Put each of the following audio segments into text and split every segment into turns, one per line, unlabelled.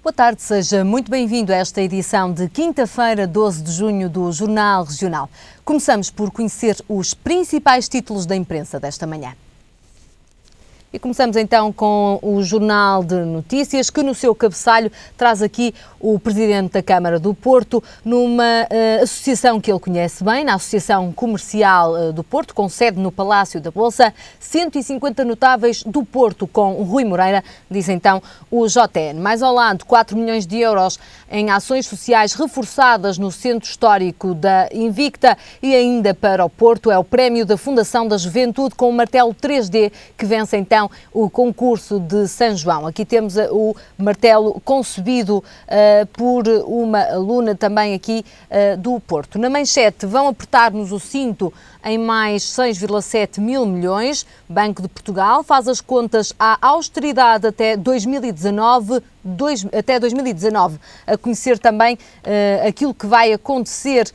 Boa tarde, seja muito bem-vindo a esta edição de quinta-feira, 12 de junho do Jornal Regional. Começamos por conhecer os principais títulos da imprensa desta manhã. E começamos então com o Jornal de Notícias, que no seu cabeçalho traz aqui o Presidente da Câmara do Porto, numa associação que ele conhece bem, na Associação Comercial do Porto, com sede no Palácio da Bolsa, 150 notáveis do Porto com Rui Moreira, diz então o JN. Mais ao lado, 4 milhões de euros em ações sociais reforçadas no Centro Histórico da Invicta e ainda para o Porto é o Prémio da Fundação da Juventude com o martelo 3D que vence então o concurso de São João. Aqui temos o martelo concebido por uma aluna também aqui do Porto. Na manchete, vão apertar-nos o cinto em mais 6,7 mil milhões. Banco de Portugal faz as contas à austeridade até 2019, a conhecer também aquilo que vai acontecer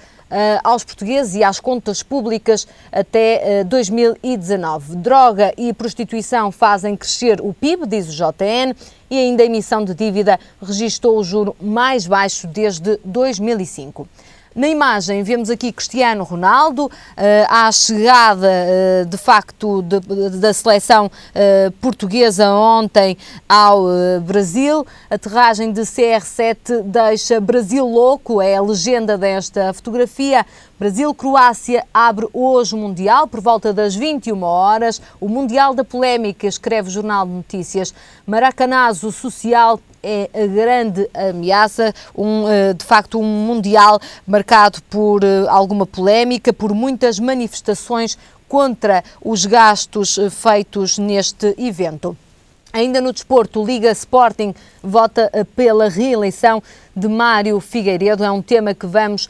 aos portugueses e às contas públicas até 2019. Droga e prostituição fazem crescer o PIB, diz o JN, e ainda a emissão de dívida registou o juro mais baixo desde 2005. Na imagem vemos aqui Cristiano Ronaldo, à chegada de facto da seleção portuguesa ontem ao Brasil. A aterragem de CR7 deixa Brasil louco, é a legenda desta fotografia. Brasil-Croácia abre hoje o Mundial por volta das 21 horas. O Mundial da Polémica, escreve o Jornal de Notícias. Maracanazo social é a grande ameaça, de facto um Mundial marcado por alguma polémica, por muitas manifestações contra os gastos feitos neste evento. Ainda no desporto, Liga Sporting vota pela reeleição de Mário Figueiredo. É um tema que vamos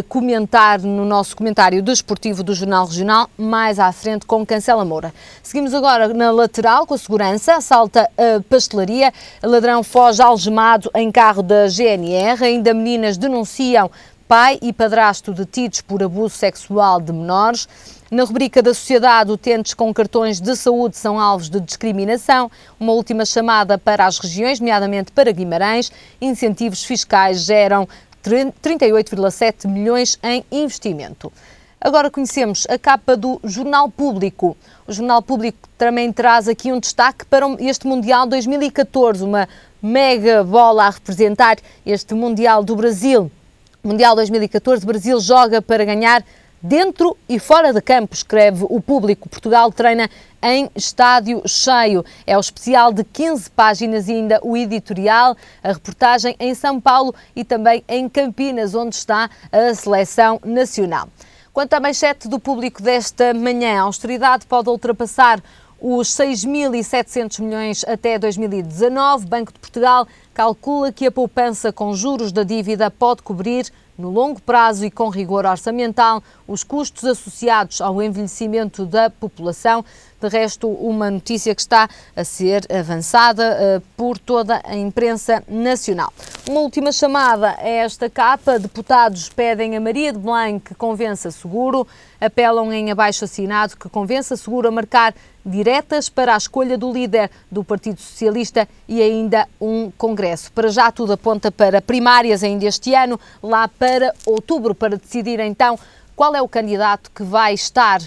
comentar no nosso comentário desportivo do Jornal Regional, mais à frente com Cancela Moura. Seguimos agora na lateral com a segurança, assalta a pastelaria, ladrão foge algemado em carro da GNR, ainda meninas denunciam pai e padrasto detidos por abuso sexual de menores. Na rubrica da sociedade, utentes com cartões de saúde são alvos de discriminação. Uma última chamada para as regiões, nomeadamente para Guimarães. Incentivos fiscais geram 38,7 milhões em investimento. Agora conhecemos a capa do Jornal Público. O Jornal Público também traz aqui um destaque para este Mundial 2014, uma mega bola a representar este Mundial do Brasil. Mundial 2014, Brasil joga para ganhar dentro e fora de campo, escreve o Público. Portugal treina em estádio cheio. É o especial de 15 páginas e ainda o editorial, a reportagem em São Paulo e também em Campinas, onde está a seleção nacional. Quanto à manchete do Público desta manhã, a austeridade pode ultrapassar os 6.700 milhões até 2019. Banco de Portugal calcula que a poupança com juros da dívida pode cobrir, no longo prazo e com rigor orçamental, os custos associados ao envelhecimento da população. De resto, uma notícia que está a ser avançada por toda a imprensa nacional. Uma última chamada a esta capa. Deputados pedem a Maria de Belém que convença Seguro, apelam em abaixo-assinado que convença Seguro a marcar diretas para a escolha do líder do Partido Socialista e ainda um congresso. Para já tudo aponta para primárias ainda este ano, lá para outubro, para decidir então qual é o candidato que vai estar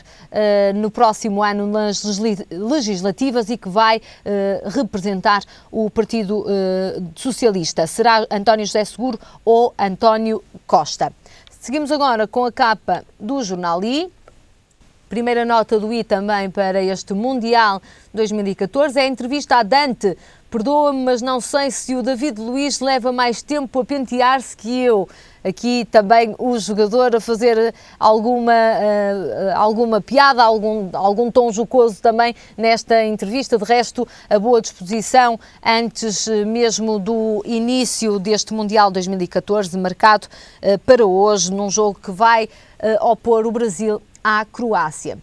no próximo ano nas legislativas e que vai representar o Partido Socialista. Será António José Seguro ou António Costa? Seguimos agora com a capa do Jornal I. Primeira nota do I também para este Mundial 2014 é a entrevista a Dante. Perdoa-me, mas não sei se o David Luiz leva mais tempo a pentear-se que eu. Aqui também o jogador a fazer alguma piada, algum tom jocoso também nesta entrevista. De resto, a boa disposição antes mesmo do início deste Mundial 2014, marcado para hoje, num jogo que vai opor o Brasil à Croácia.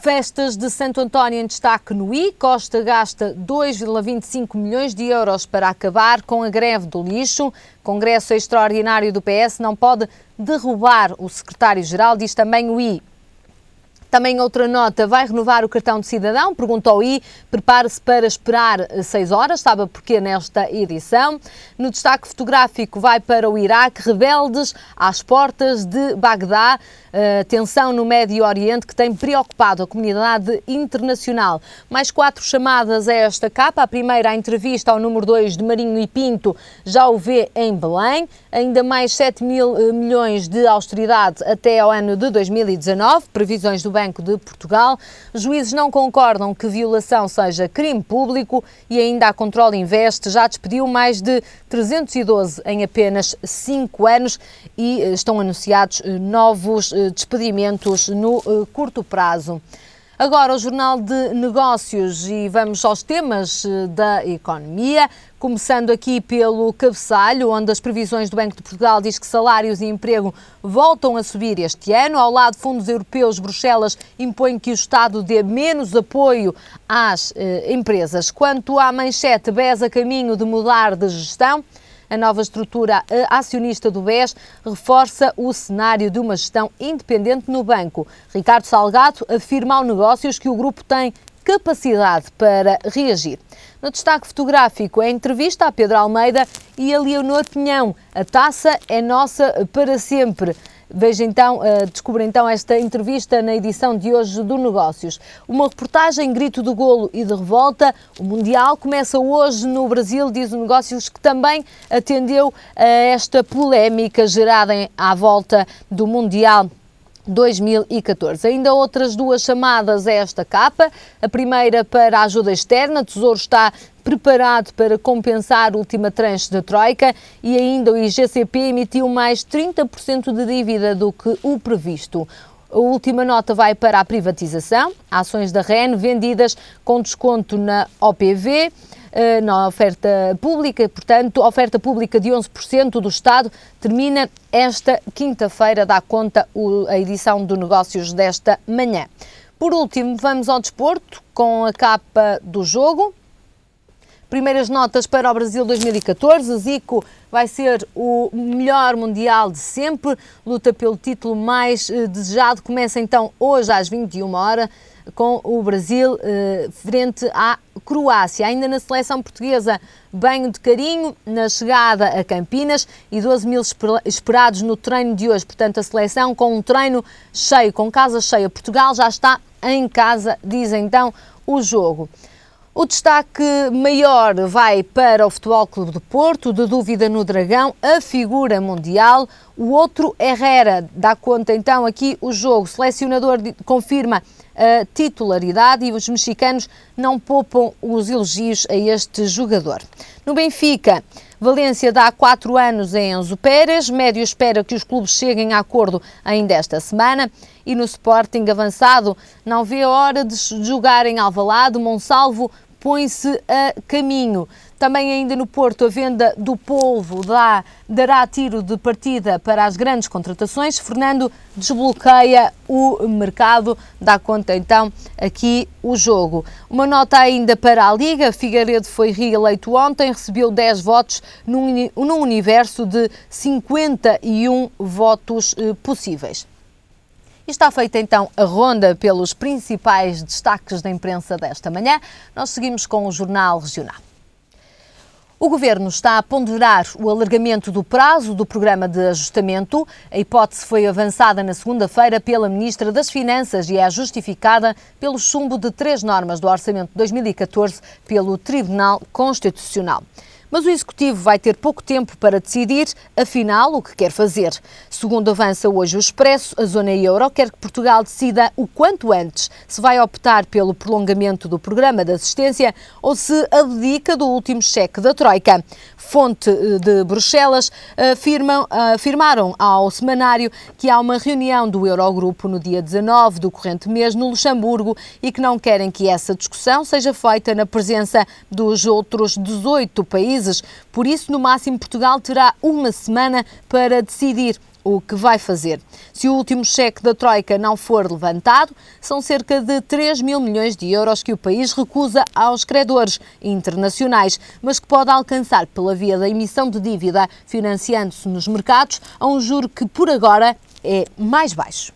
Festas de Santo António em destaque no I. Costa gasta 2,25 milhões de euros para acabar com a greve do lixo. Congresso extraordinário do PS não pode derrubar o secretário-geral, diz também o I. Também outra nota, vai renovar o cartão de cidadão? Pergunta ao I, prepare-se para esperar 6 horas, sabe porquê nesta edição. No destaque fotográfico vai para o Iraque, rebeldes às portas de Bagdá, tensão no Médio Oriente que tem preocupado a comunidade internacional. Mais 4 chamadas a esta capa, a primeira a entrevista ao número 2 de Marinho e Pinto, já o vê em Belém, ainda mais 7 mil milhões de austeridade até ao ano de 2019, previsões do Banco de Portugal. Juízes não concordam que violação seja crime público e ainda a Control Invest já despediu mais de 312 em apenas 5 anos e estão anunciados novos despedimentos no curto prazo. Agora o Jornal de Negócios e vamos aos temas da economia, começando aqui pelo cabeçalho, onde as previsões do Banco de Portugal diz que salários e emprego voltam a subir este ano. Ao lado de fundos europeus, Bruxelas impõe que o Estado dê menos apoio às empresas. Quanto à manchete, BES a caminho de mudar de gestão. A nova estrutura acionista do BES reforça o cenário de uma gestão independente no banco. Ricardo Salgado afirma ao Negócios que o grupo tem capacidade para reagir. No destaque fotográfico, a entrevista a Pedro Almeida e a Leonor Pinhão. A taça é nossa para sempre. Veja então, descubra então esta entrevista na edição de hoje do Negócios. Uma reportagem, grito de golo e de revolta. O Mundial começa hoje no Brasil, diz o Negócios, que também atendeu a esta polémica gerada à volta do Mundial 2014. Ainda outras 2 chamadas a esta capa. A primeira para a ajuda externa. O Tesouro está preparado para compensar a última tranche da Troika e ainda o IGCP emitiu mais 30% de dívida do que o previsto. A última nota vai para a privatização. Ações da REN vendidas com desconto na OPV, na oferta pública, portanto, a oferta pública de 11% do Estado termina esta quinta-feira, dá conta a edição do Negócios desta manhã. Por último, vamos ao desporto com a capa do jogo. Primeiras notas para o Brasil 2014, Zico vai ser o melhor mundial de sempre, luta pelo título mais desejado, começa então hoje às 21 horas com o Brasil frente à Croácia. Ainda na seleção portuguesa, banho de carinho na chegada a Campinas e 12 mil esperados no treino de hoje, portanto a seleção com um treino cheio, com casa cheia. Portugal já está em casa, diz então o jogo. O destaque maior vai para o Futebol Clube do Porto, de dúvida no Dragão, a figura mundial. O outro, Herrera, dá conta então aqui o jogo. O selecionador confirma a titularidade e os mexicanos não poupam os elogios a este jogador. No Benfica, Valência dá 4 anos a Enzo Pérez, médio espera que os clubes cheguem a acordo ainda esta semana. E no Sporting avançado, não vê a hora de jogar em Alvalade, Monsalvo põe-se a caminho. Também ainda no Porto, a venda do Polvo dará tiro de partida para as grandes contratações. Fernando desbloqueia o mercado, dá conta então aqui o jogo. Uma nota ainda para a Liga, Figueiredo foi reeleito ontem, recebeu 10 votos num universo de 51 votos possíveis. E está feita então a ronda pelos principais destaques da imprensa desta manhã. Nós seguimos com o Jornal Regional. O Governo está a ponderar o alargamento do prazo do programa de ajustamento. A hipótese foi avançada na segunda-feira pela Ministra das Finanças e é justificada pelo chumbo de 3 normas do Orçamento de 2014 pelo Tribunal Constitucional. Mas o Executivo vai ter pouco tempo para decidir, afinal, o que quer fazer. Segundo avança hoje o Expresso, a zona euro quer que Portugal decida o quanto antes se vai optar pelo prolongamento do programa de assistência ou se abdica do último cheque da Troika. Fonte de Bruxelas afirmaram ao semanário que há uma reunião do Eurogrupo no dia 19 do corrente mês no Luxemburgo e que não querem que essa discussão seja feita na presença dos outros 18 países. Por isso, no máximo, Portugal terá uma semana para decidir o que vai fazer. Se o último cheque da Troika não for levantado, são cerca de 3 mil milhões de euros que o país recusa aos credores internacionais, mas que pode alcançar pela via da emissão de dívida, financiando-se nos mercados a um juro que, por agora, é mais baixo.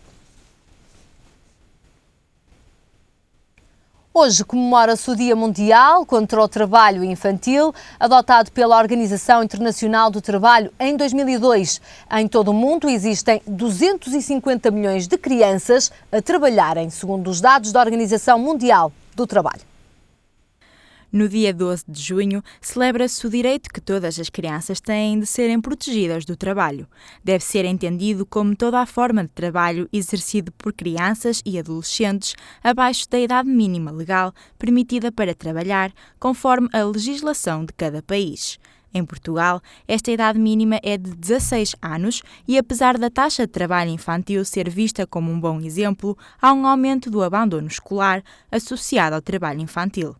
Hoje comemora-se o Dia Mundial contra o Trabalho Infantil, adotado pela Organização Internacional do Trabalho em 2002. Em todo o mundo existem 250 milhões de crianças a trabalharem, segundo os dados da Organização Mundial do Trabalho.
No dia 12 de junho, celebra-se o direito que todas as crianças têm de serem protegidas do trabalho. Deve ser entendido como toda a forma de trabalho exercido por crianças e adolescentes abaixo da idade mínima legal permitida para trabalhar, conforme a legislação de cada país. Em Portugal, esta idade mínima é de 16 anos e, apesar da taxa de trabalho infantil ser vista como um bom exemplo, há um aumento do abandono escolar associado ao trabalho infantil.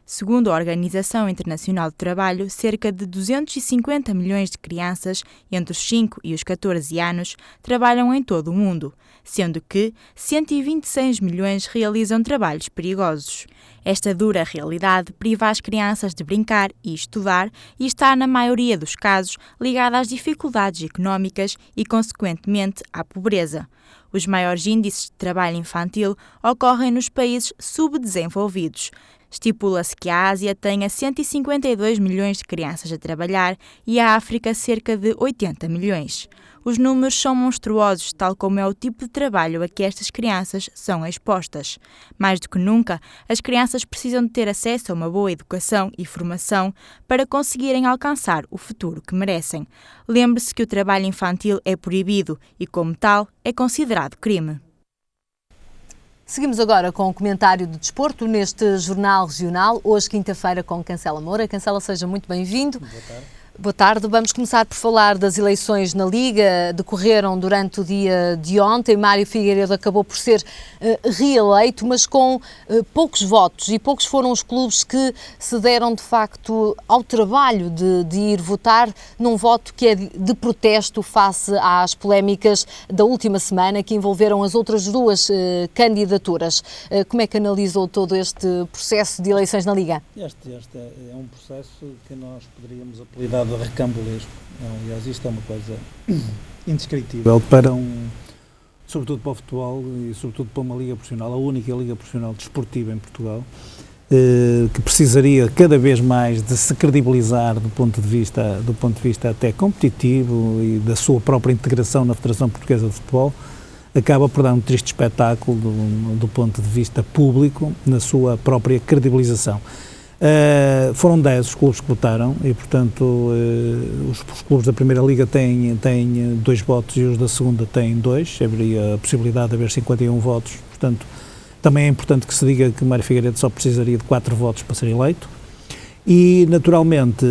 Segundo a Organização Internacional do Trabalho, cerca de 250 milhões de crianças entre os 5 e os 14 anos trabalham em todo o mundo, sendo que 126 milhões realizam trabalhos perigosos. Esta dura realidade priva as crianças de brincar e estudar e está, na maioria dos casos, ligada às dificuldades económicas e, consequentemente, à pobreza. Os maiores índices de trabalho infantil ocorrem nos países subdesenvolvidos. Estipula-se que a Ásia tenha 152 milhões de crianças a trabalhar e a África cerca de 80 milhões. Os números são monstruosos, tal como é o tipo de trabalho a que estas crianças são expostas. Mais do que nunca, as crianças precisam de ter acesso a uma boa educação e formação para conseguirem alcançar o futuro que merecem. Lembre-se que o trabalho infantil é proibido e, como tal, é considerado crime.
Seguimos agora com o comentário de desporto neste Jornal Regional, hoje quinta-feira com Cancela Moura. Cancela, seja muito bem-vindo.
Boa tarde.
Boa tarde. Vamos começar por falar das eleições na Liga. Decorreram durante o dia de ontem. Mário Figueiredo acabou por ser reeleito, mas com poucos votos, e poucos foram os clubes que se deram de facto ao trabalho de ir votar num voto que é de protesto face às polémicas da última semana que envolveram as outras duas candidaturas. Como é que analisou todo este processo de eleições na Liga?
Este é um processo que nós poderíamos apelidar de recambulesco. Aliás, isto é uma coisa indescritível sobretudo para o futebol e sobretudo para uma liga profissional, a única liga profissional desportiva em Portugal, que precisaria cada vez mais de se credibilizar do ponto de vista até competitivo e da sua própria integração na Federação Portuguesa de Futebol, acaba por dar um triste espetáculo do ponto de vista público na sua própria credibilização. Foram 10 os clubes que votaram e, portanto, os clubes da Primeira Liga têm 2 votos e os da Segunda têm 2, haveria a possibilidade de haver 51 votos, portanto, também é importante que se diga que Mário Figueiredo só precisaria de 4 votos para ser eleito e, naturalmente,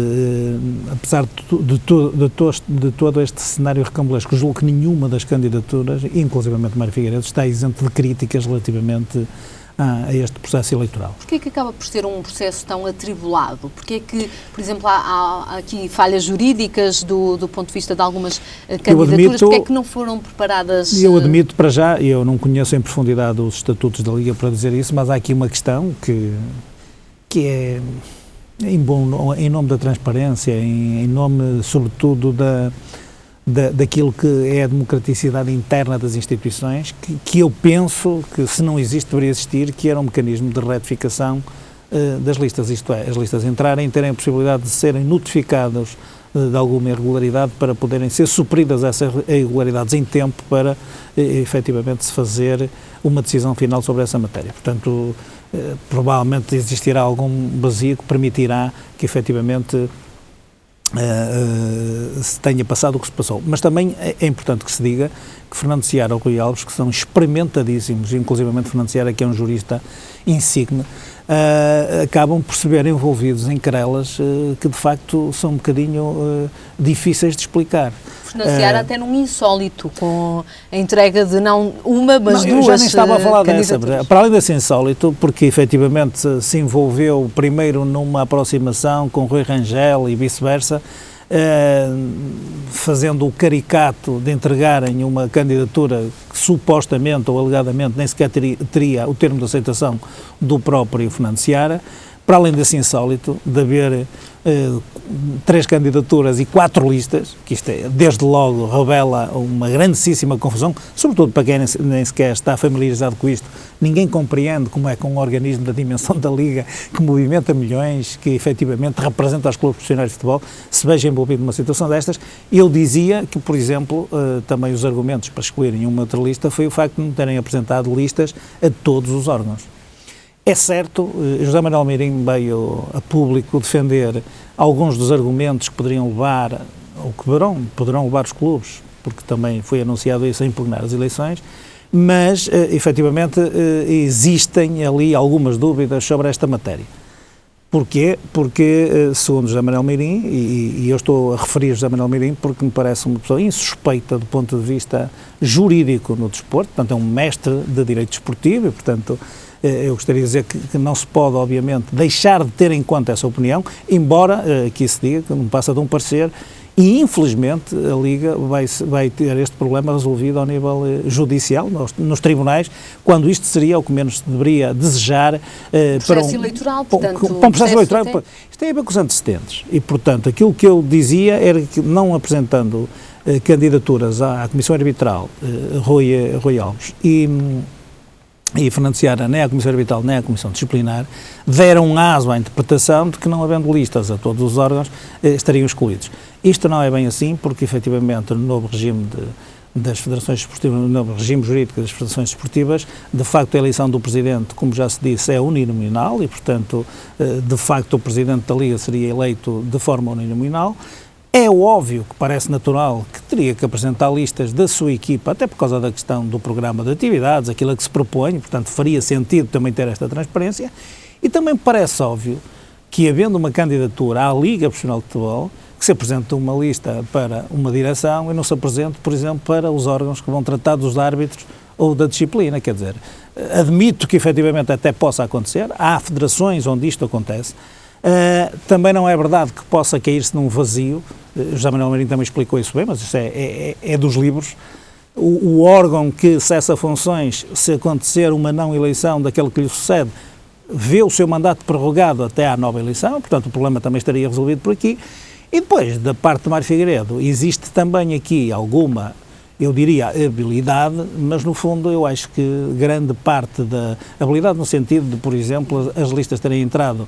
apesar de todo este cenário recambulesco, julgo que nenhuma das candidaturas, inclusivamente Mário Figueiredo, está isento de críticas relativamente a este processo eleitoral.
Porquê é que acaba por ser um processo tão atribulado? Porquê é que, por exemplo, há aqui falhas jurídicas do ponto de vista de algumas candidaturas? Porquê é que não foram preparadas?
Eu admito, para já, eu não conheço em profundidade os estatutos da Liga para dizer isso, mas há aqui uma questão que é em nome da transparência, em nome, sobretudo, daquilo que é a democraticidade interna das instituições, que eu penso que, se não existe, deveria existir, que era um mecanismo de retificação das listas, isto é, as listas entrarem e terem a possibilidade de serem notificadas de alguma irregularidade para poderem ser supridas essas irregularidades em tempo para, efetivamente, se fazer uma decisão final sobre essa matéria. Portanto, provavelmente existirá algum vazio que permitirá que, efetivamente, se tenha passado o que se passou. Mas também é importante que se diga que Fernando Seara ou Rui Alves, que são experimentadíssimos, inclusivamente Fernando Seara, que é um jurista insigne, acabam por se ver envolvidos em querelas que de facto são um bocadinho difíceis de explicar.
Fernando Seara até num insólito, com a entrega de não uma, mas duas.
Eu já nem estava a falar dessa, para além desse insólito, porque efetivamente se envolveu primeiro numa aproximação com Rui Rangel e vice-versa, fazendo o caricato de entregarem uma candidatura que supostamente ou alegadamente nem sequer teria o termo de aceitação do próprio Fernando Seara, para além desse insólito de haver 3 candidaturas e 4 listas, que isto desde logo revela uma grandíssima confusão, sobretudo para quem nem sequer está familiarizado com isto. Ninguém compreende como é que um organismo da dimensão da Liga, que movimenta milhões, que efetivamente representa os clubes profissionais de futebol, se veja envolvido numa situação destas. Eu dizia que, por exemplo, também os argumentos para excluírem uma outra lista foi o facto de não terem apresentado listas a todos os órgãos. É certo, José Manuel Meirinho veio a público defender alguns dos argumentos que poderiam levar, ou que poderão levar os clubes, porque também foi anunciado isso, a impugnar as eleições, mas, efetivamente, existem ali algumas dúvidas sobre esta matéria. Porquê? Porque, segundo José Manuel Meirinho, e eu estou a referir José Manuel Meirinho porque me parece uma pessoa insuspeita do ponto de vista jurídico no desporto, portanto é um mestre de direito desportivo e, portanto, eu gostaria de dizer que não se pode, obviamente, deixar de ter em conta essa opinião, embora, aqui se diga, que não passa de um parecer, e infelizmente a Liga vai ter este problema resolvido ao nível judicial, nos tribunais, quando isto seria o que menos se deveria desejar
para eleitoral, portanto,
para um processo eleitoral. Isto tem a ver com os antecedentes e, portanto, aquilo que eu dizia era que, não apresentando candidaturas à Comissão Arbitral, Rui Alves e Fernando Seara, nem à Comissão Arbitral nem à Comissão Disciplinar, deram um aso à interpretação de que, não havendo listas a todos os órgãos, estariam excluídos. Isto não é bem assim, porque efetivamente no novo regime das federações desportivas, no novo regime jurídico das federações desportivas, de facto a eleição do Presidente, como já se disse, é uninominal e, portanto, de facto o Presidente da Liga seria eleito de forma uninominal. É óbvio que parece natural que teria que apresentar listas da sua equipa, até por causa da questão do programa de atividades, aquilo a que se propõe, portanto faria sentido também ter esta transparência, e também parece óbvio que, havendo uma candidatura à Liga Profissional de Futebol, que se apresente uma lista para uma direção e não se apresente, por exemplo, para os órgãos que vão tratar dos árbitros ou da disciplina, quer dizer, admito que efetivamente até possa acontecer, há federações onde isto acontece. Também não é verdade que possa cair-se num vazio. José Manuel Meirinho também explicou isso bem, mas isso é dos livros. O órgão que cessa funções, se acontecer uma não eleição daquele que lhe sucede, vê o seu mandato prorrogado até à nova eleição, portanto o problema também estaria resolvido por aqui. E depois, da parte de Mário Figueiredo, existe também aqui alguma, eu diria, habilidade, mas no fundo eu acho que grande parte da habilidade no sentido de, por exemplo, as listas terem entrado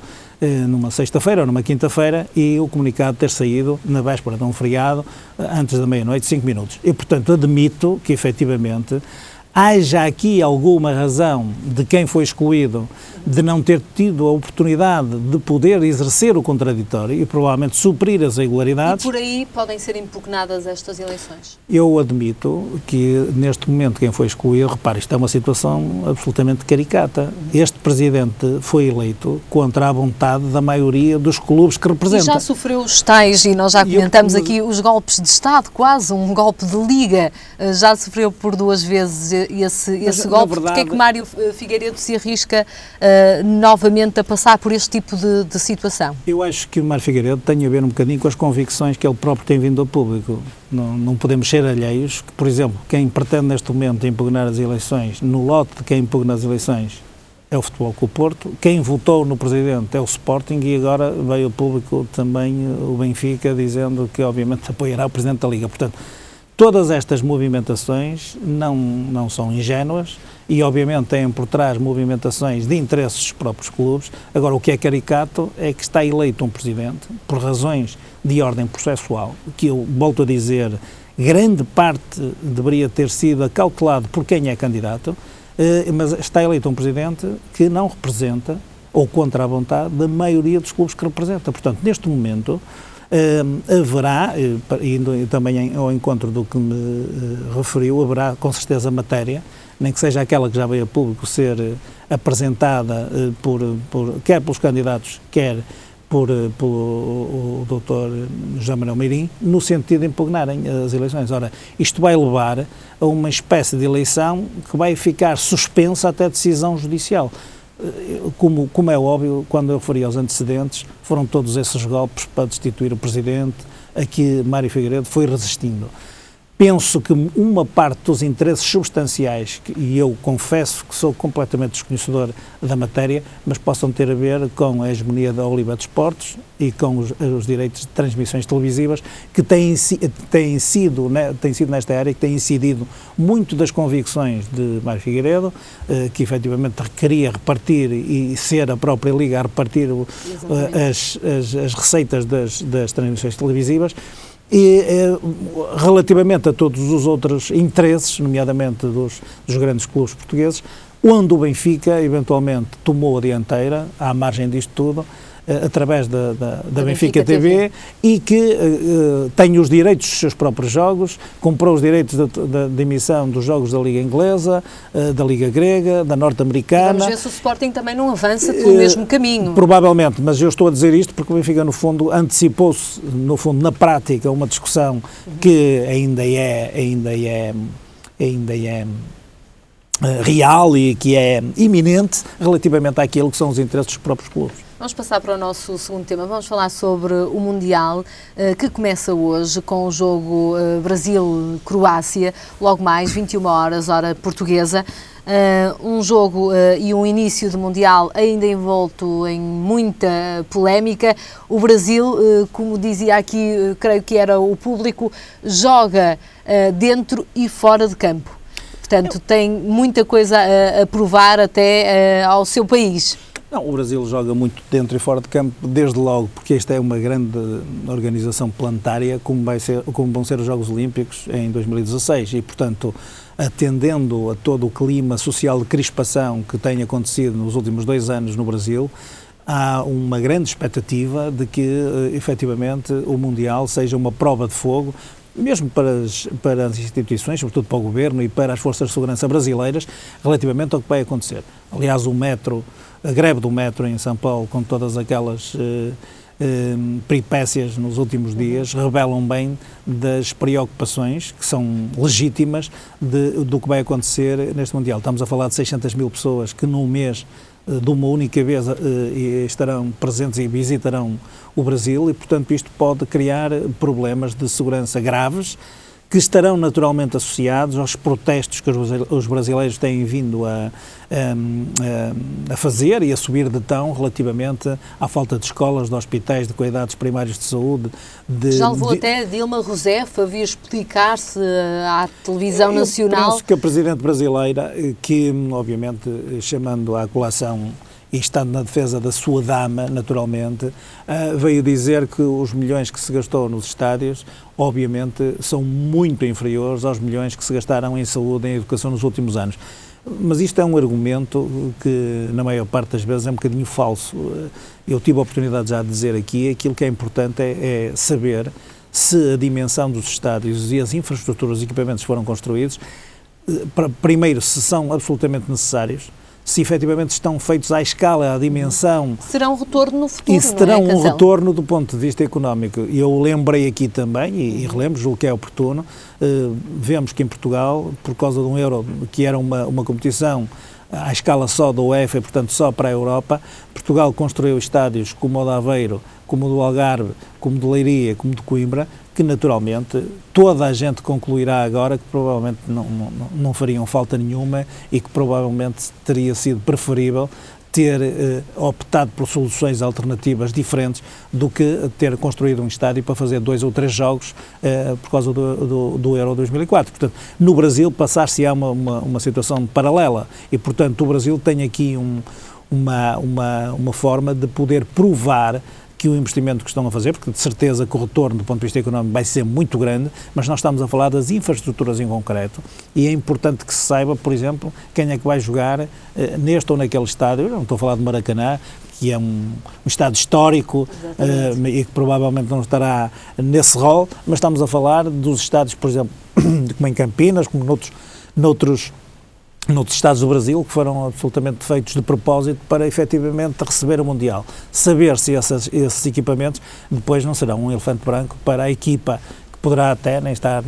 numa sexta-feira ou numa quinta-feira e o comunicado ter saído na véspera de um feriado, antes da meia-noite, 5 minutos. Eu, portanto, admito que, efetivamente, haja aqui alguma razão de quem foi excluído de não ter tido a oportunidade de poder exercer o contraditório e provavelmente suprir as irregularidades.
E por aí podem ser impugnadas estas eleições?
Eu admito que neste momento quem foi excluído, repare, isto é uma situação absolutamente caricata. Este Presidente foi eleito contra a vontade da maioria dos clubes que representa.
E já sofreu os tais, e nós já comentamos aqui, os golpes de Estado, quase, um golpe de Liga, já sofreu por 2 vezes esse golpe. Porquê é que Mário Figueiredo se arrisca novamente a passar por este tipo de situação?
Eu acho que o Mário Figueiredo tem a ver um bocadinho com as convicções que ele próprio tem vindo ao público. Não podemos ser alheios que, por exemplo, quem pretende neste momento impugnar as eleições, no lote de quem impugna as eleições é o Futebol Clube Porto, quem votou no Presidente é o Sporting e agora veio ao público também o Benfica dizendo que obviamente apoiará o Presidente da Liga. Portanto, todas estas movimentações não são ingênuas e, obviamente, têm por trás movimentações de interesses dos próprios clubes. Agora, o que é caricato é que está eleito um Presidente, por razões de ordem processual, que eu volto a dizer, grande parte deveria ter sido acautelado por quem é candidato, mas está eleito um Presidente que não representa, ou contra a vontade, da maioria dos clubes que representa. Portanto, neste momento, haverá, indo também ao encontro do que me referiu, haverá com certeza matéria, nem que seja aquela que já veio a público ser apresentada quer pelos candidatos, quer pelo Dr. José Manuel Meirinho, no sentido de impugnarem as eleições. Ora, isto vai levar a uma espécie de eleição que vai ficar suspensa até decisão judicial. Como é óbvio, quando eu referi aos antecedentes, foram todos esses golpes para destituir o Presidente, a que Mário Figueiredo foi resistindo. Penso que uma parte dos interesses substanciais, e eu confesso que sou completamente desconhecedor da matéria, mas possam ter a ver com a hegemonia da Oliva dos Esportes e com os direitos de transmissões televisivas, que têm sido nesta área, que têm incidido muito das convicções de Mário Figueiredo, que efetivamente queria repartir e ser a própria Liga a repartir as receitas das transmissões televisivas. E relativamente a todos os outros interesses, nomeadamente dos grandes clubes portugueses, onde o Benfica eventualmente tomou a dianteira, à margem disto tudo, através da Benfica TV, e que tem os direitos dos seus próprios jogos, comprou os direitos de emissão dos jogos da Liga Inglesa, da Liga Grega, da Norte-Americana.
Vamos ver se o Sporting também não avança pelo mesmo caminho.
Provavelmente, mas eu estou a dizer isto porque o Benfica, no fundo, antecipou-se, no fundo, na prática, uma discussão que ainda é real e que é iminente relativamente àquilo que são os interesses dos próprios clubes.
Vamos passar para o nosso segundo tema. Vamos falar sobre o Mundial, que começa hoje com o jogo Brasil-Croácia, logo mais, 21 horas, hora portuguesa. Um jogo e um início de Mundial ainda envolto em muita polémica. O Brasil, como dizia aqui, creio que era o público, joga dentro e fora de campo. Portanto, tem muita coisa a provar até ao seu país.
Não, o Brasil joga muito dentro e fora de campo, desde logo, porque esta é uma grande organização planetária, como vão ser os Jogos Olímpicos em 2016, e, portanto, atendendo a todo o clima social de crispação que tem acontecido nos últimos 2 anos no Brasil, há uma grande expectativa de que, efetivamente, o Mundial seja uma prova de fogo, mesmo para as instituições, sobretudo para o Governo e para as forças de segurança brasileiras, relativamente ao que vai acontecer. Aliás, a greve do metro em São Paulo, com todas aquelas peripécias nos últimos dias, revelam bem das preocupações, que são legítimas, do que vai acontecer neste Mundial. Estamos a falar de 600 mil pessoas que num mês, de uma única vez, estarão presentes e visitarão o Brasil, e, portanto, isto pode criar problemas de segurança graves, que estarão naturalmente associados aos protestos que os brasileiros têm vindo a fazer e a subir de tom relativamente à falta de escolas, de hospitais, de cuidados primários de saúde.
Já levou até Dilma Rousseff a vir explicar-se à televisão nacional?
Penso que a Presidente brasileira, que obviamente chamando à colação e estando na defesa da sua dama, naturalmente, veio dizer que os milhões que se gastou nos estádios, obviamente, são muito inferiores aos milhões que se gastaram em saúde e em educação nos últimos anos. Mas isto é um argumento que, na maior parte das vezes, é um bocadinho falso. Eu tive a oportunidade já de dizer aqui, aquilo que é importante é saber se a dimensão dos estádios e as infraestruturas e equipamentos que foram construídos, primeiro, se são absolutamente necessários, se efetivamente estão feitos à escala, à dimensão.
Serão um retorno no futuro,
e se terão um retorno do ponto de vista económico. Eu lembrei aqui também, e relembro, julgo que é oportuno, vemos que em Portugal, por causa de um Euro, que era uma competição à escala só da UEFA, e portanto só para a Europa, Portugal construiu estádios como o de Aveiro, como o do Algarve, como o de Leiria, como o de Coimbra, que naturalmente toda a gente concluirá agora que provavelmente não fariam falta nenhuma e que provavelmente teria sido preferível ter optado por soluções alternativas diferentes do que ter construído um estádio para fazer 2 ou 3 jogos por causa do Euro 2004. Portanto, no Brasil passar-se-á uma situação paralela e, portanto, o Brasil tem aqui uma forma de poder provar que o investimento que estão a fazer, porque de certeza que o retorno do ponto de vista económico vai ser muito grande, mas nós estamos a falar das infraestruturas em concreto e é importante que se saiba, por exemplo, quem é que vai jogar neste ou naquele estádio. Eu não estou a falar de Maracanã, que é um estádio histórico e que provavelmente não estará nesse rol, mas estamos a falar dos estádios, por exemplo, como em Campinas, como noutros estados do Brasil, que foram absolutamente feitos de propósito para efetivamente receber o Mundial. Saber se esses equipamentos depois não serão um elefante branco para a equipa que poderá até nem estar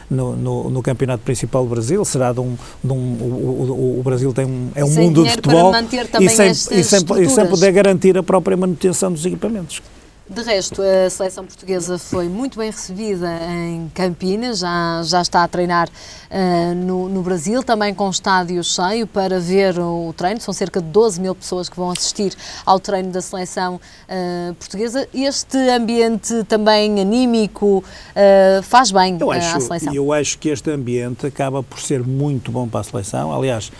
no campeonato principal do Brasil, será o Brasil é um mundo de futebol e sem poder garantir a própria manutenção dos equipamentos.
De resto, a seleção portuguesa foi muito bem recebida em Campinas, já está a treinar no Brasil, também com estádio cheio para ver o treino. São cerca de 12 mil pessoas que vão assistir ao treino da seleção portuguesa. Este ambiente também anímico faz bem à seleção?
Eu acho que este ambiente acaba por ser muito bom para a seleção. Aliás,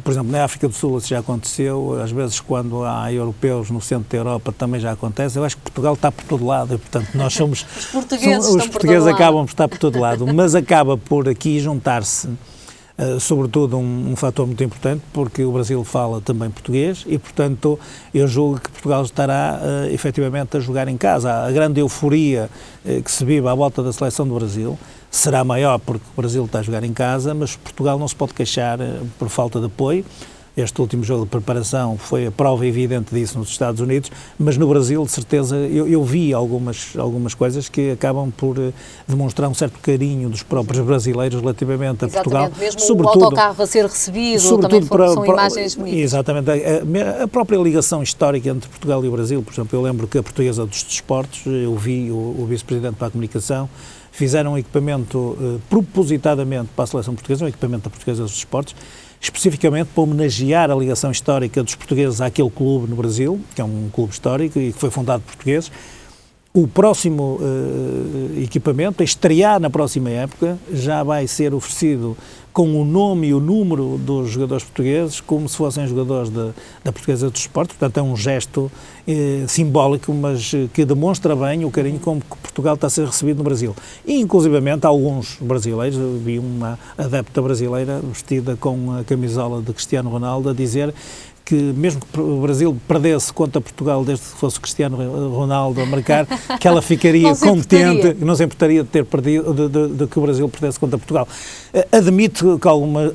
por exemplo, na África do Sul isso já aconteceu, às vezes quando há europeus no centro da Europa também já acontece. Eu acho que Portugal está por todo lado e, portanto, nós somos...
os portugueses
acabam por estar por todo lado, mas acaba por aqui juntar-se, sobretudo, um fator muito importante, porque o Brasil fala também português e, portanto, eu julgo que Portugal estará efetivamente a jogar em casa. A grande euforia que se vive à volta da seleção do Brasil será maior porque o Brasil está a jogar em casa, mas Portugal não se pode queixar por falta de apoio. Este último jogo de preparação foi a prova evidente disso nos Estados Unidos, mas no Brasil, de certeza, eu vi algumas coisas que acabam por demonstrar um certo carinho dos próprios brasileiros relativamente a Portugal.
Mesmo sobretudo, o autocarro a ser recebido, também são imagens bonitas.
Exatamente. A própria ligação histórica entre Portugal e o Brasil, por exemplo, eu lembro que a Portuguesa dos Desportos, eu vi o vice-presidente para a comunicação, fizeram um equipamento propositadamente para a seleção portuguesa, um equipamento da Portuguesa dos Desportos, especificamente para homenagear a ligação histórica dos portugueses àquele clube no Brasil, que é um clube histórico e que foi fundado por portugueses. O próximo equipamento, a estrear na próxima época, já vai ser oferecido com o nome e o número dos jogadores portugueses, como se fossem jogadores da Portuguesa dos Desportos. Portanto, é um gesto simbólico, mas que demonstra bem o carinho como que Portugal está a ser recebido no Brasil. E, inclusivamente, alguns brasileiros, vi uma adepta brasileira vestida com a camisola de Cristiano Ronaldo a dizer que mesmo que o Brasil perdesse contra Portugal desde que fosse Cristiano Ronaldo a marcar, que ela ficaria contente, não se importaria de ter perdido, de que o Brasil perdesse contra Portugal. Admito que alguma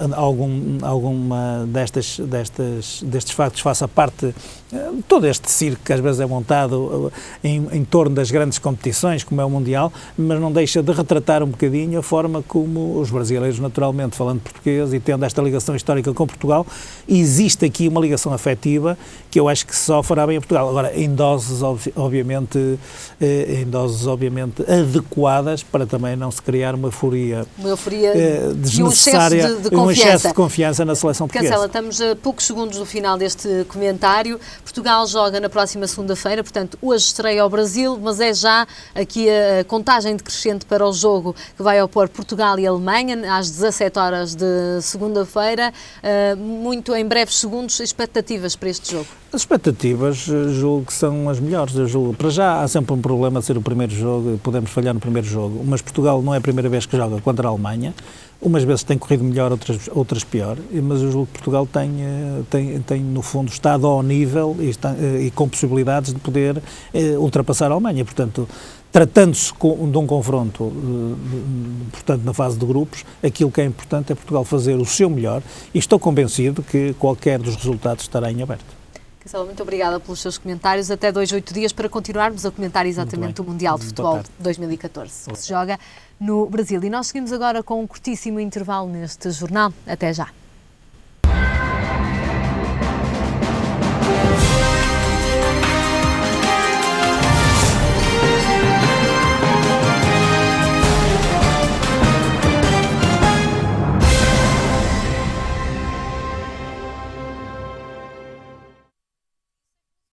destes factos faça parte de todo este circo que às vezes é montado em torno das grandes competições, como é o Mundial, mas não deixa de retratar um bocadinho a forma como os brasileiros, naturalmente, falando português e tendo esta ligação histórica com Portugal, existe aqui uma ligação afetiva que eu acho que só fará bem a Portugal. Agora, em doses obviamente adequadas para também não se criar uma euforia desnecessária,
um
excesso de confiança na seleção portuguesa.
Cancela, estamos a poucos segundos do final deste comentário. Portugal joga na próxima segunda-feira, portanto, hoje estreia ao Brasil, mas é já aqui a contagem decrescente para o jogo que vai opor Portugal e Alemanha, às 17 horas de segunda-feira. Muito em breves segundos, expectativas para este jogo?
As expectativas, julgo que são as melhores. Para já há sempre um problema de ser o primeiro jogo, podemos falhar no primeiro jogo, mas Portugal não é a primeira vez que joga contra a Alemanha. Umas vezes tem corrido melhor, outras pior, mas eu julgo que Portugal tem no fundo, estado ao nível e com possibilidades de poder ultrapassar a Alemanha. Portanto, tratando-se de um confronto, portanto, na fase de grupos, aquilo que é importante é Portugal fazer o seu melhor e estou convencido que qualquer dos resultados estará em aberto.
Cancela, muito obrigada pelos seus comentários. Até 2-8 dias para continuarmos a comentar exatamente o Mundial de Futebol 2014, que se joga no Brasil. E nós seguimos agora com um curtíssimo intervalo neste jornal. Até já.